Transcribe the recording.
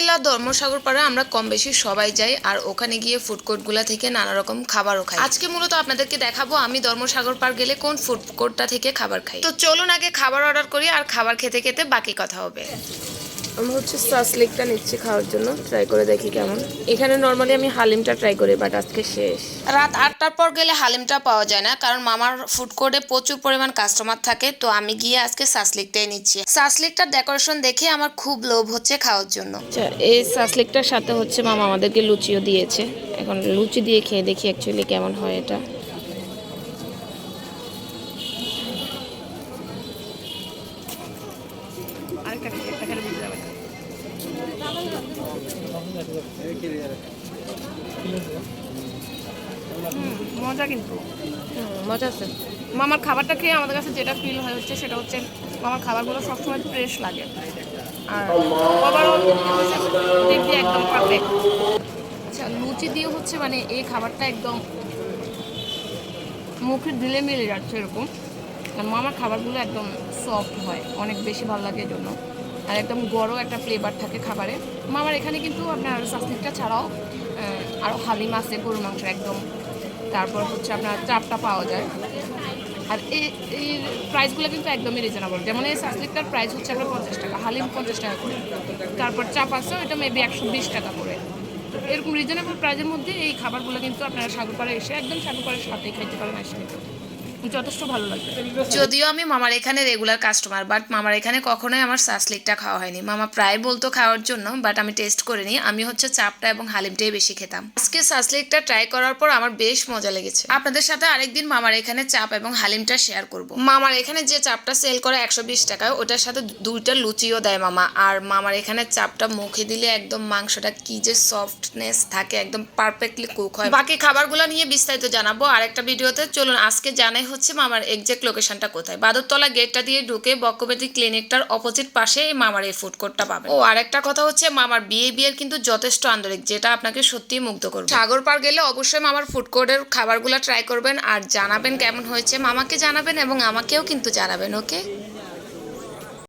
আলহামদুলিল্লাহ ধর্মসাগর পাড়ে আমরা কম বেশি সবাই যাই আর ওখানে গিয়ে ফুড কোর্টগুলো থেকে নানা রকম খাবারও খাই। আজকে মূলত আপনাদেরকে দেখাবো আমি ধর্মসাগর পাড় গেলে কোন ফুড কোর্টটা থেকে খাবার খাই। তো চলুন আগে খাবার অর্ডার করি আর খাবার খেতে খেতে বাকি কথা হবে। আমি হচ্ছে সাসলিকটা নিচ্ছি খাওয়ার জন্য, ট্রাই করে দেখি কেমন। এখানে নর্মালি আমি হালিমটা ট্রাই করি, বাট আজকে শেষ। রাত 8টার পর গেলে হালিমটা পাওয়া যায় না, কারণ মামার ফুড কোর্টে প্রচুর পরিমাণ কাস্টমার থাকে। তো আমি গিয়ে আজকে সাসলিকটাই নিচ্ছি। সাসলিকটার ডেকোরেশন দেখে আমার খুব লোভ হচ্ছে খাওয়ার জন্য। আচ্ছা, এই সাসলিকটার সাথে হচ্ছে মামা আমাদেরকে লুচিও দিয়েছে। এখন লুচি দিয়ে খেয়ে দেখি অ্যাকচুয়ালি কেমন হয় এটা। মজা, কিন্তু মজা আছে। মামার খাবারটা খেয়ে আমাদের কাছে যেটা ফিল হয় হচ্ছে সেটা হচ্ছে মামার খাবারগুলো সবসময় ফ্রেশ লাগে আর ওভারঅল দেখতে একদম পারফেক্ট। আচ্ছা, লুচি দিয়ে হচ্ছে মানে এই খাবারটা একদম মুখে দিলে মিলে যাচ্ছে এরকম। আর মামার খাবারগুলো একদম সফট হয়, অনেক বেশি ভালো লাগে এই জন্য। আর একদম গরম একটা ফ্লেভার থাকে খাবারে। মামার এখানে কিন্তু আপনার সাসলিকটা ছাড়াও আরও হালিম আছে গরুর মাংস একদম, তারপর হচ্ছে আপনার চাপটা পাওয়া যায়। আর এই প্রাইসগুলো কিন্তু একদমই রিজনেবল। যেমন এই সাসলিকটার প্রাইস হচ্ছে আপনার 50 টাকা, হালিম 50 টাকা করে, তারপর চাপ আছে ওইটা মেবি 120 টাকা করে। তো এরকম রিজনেবল প্রাইসের মধ্যে এই খাবারগুলো কিন্তু আপনারা সাগরপাড়ে এসে একদম সাগরপাড়ের সাথেই খাইতে পারেন। আসলে যথেষ্ট ভালো লাগবে। যদিও আমি মামার এখানে রেগুলার কাস্টমার, বাট মামার এখানে কখনোই আমার সাসলিকটা খাওয়া হয়নি। মামা প্রায় বলতো খাওয়ার জন্য, বাট আমি টেস্ট করিনি। আমি হচ্ছে চাপটা এবং হালিমটাই বেশি খেতাম। আজকে সাসলিকটা ট্রাই করার পর আমার বেশ মজা লেগেছে। আপনাদের সাথে আরেকদিন মামার এখানে চাপ এবং হালিমটা শেয়ার করব। মামার এখানে যে চাপটা সেল করে 120 টাকায়, ওটার সাথে 2টা লুচিও দেয় মামা। আর মামার এখানে চাপটা মুখে দিলে একদম মাংসটা কি যে সফটনেস থাকে, একদম পারফেক্টলি কুক হয়। বাকি খাবারগুলো নিয়ে বিস্তারিত জানাবো আরেকটা ভিডিওতে। চলুন আজকে জানাই হচ্ছে মামার এক্সাক্ট লোকেশনটা কোথায়। বাদরতলা গেটটা দিয়ে ঢুকে বক্কবেদী ক্লিনিকটার অপোজিট পাশে মামার এই ফুড কোর্টটা পাবেন। ও আরেকটা কথা হচ্ছে মামার বিহেভিয়ার কিন্তু যথেষ্ট আন্তরিক, যেটা আপনাকে সত্যিই মুগ্ধ করবে। সাগর পার গেলে অবশ্যই মামার ফুড কোর্টের খাবারগুলো ট্রাই করবেন আর জানাবেন কেমন হয়েছে। মামাকে জানাবেন এবং আমাকেও কিন্তু জানাবেন। ওকে।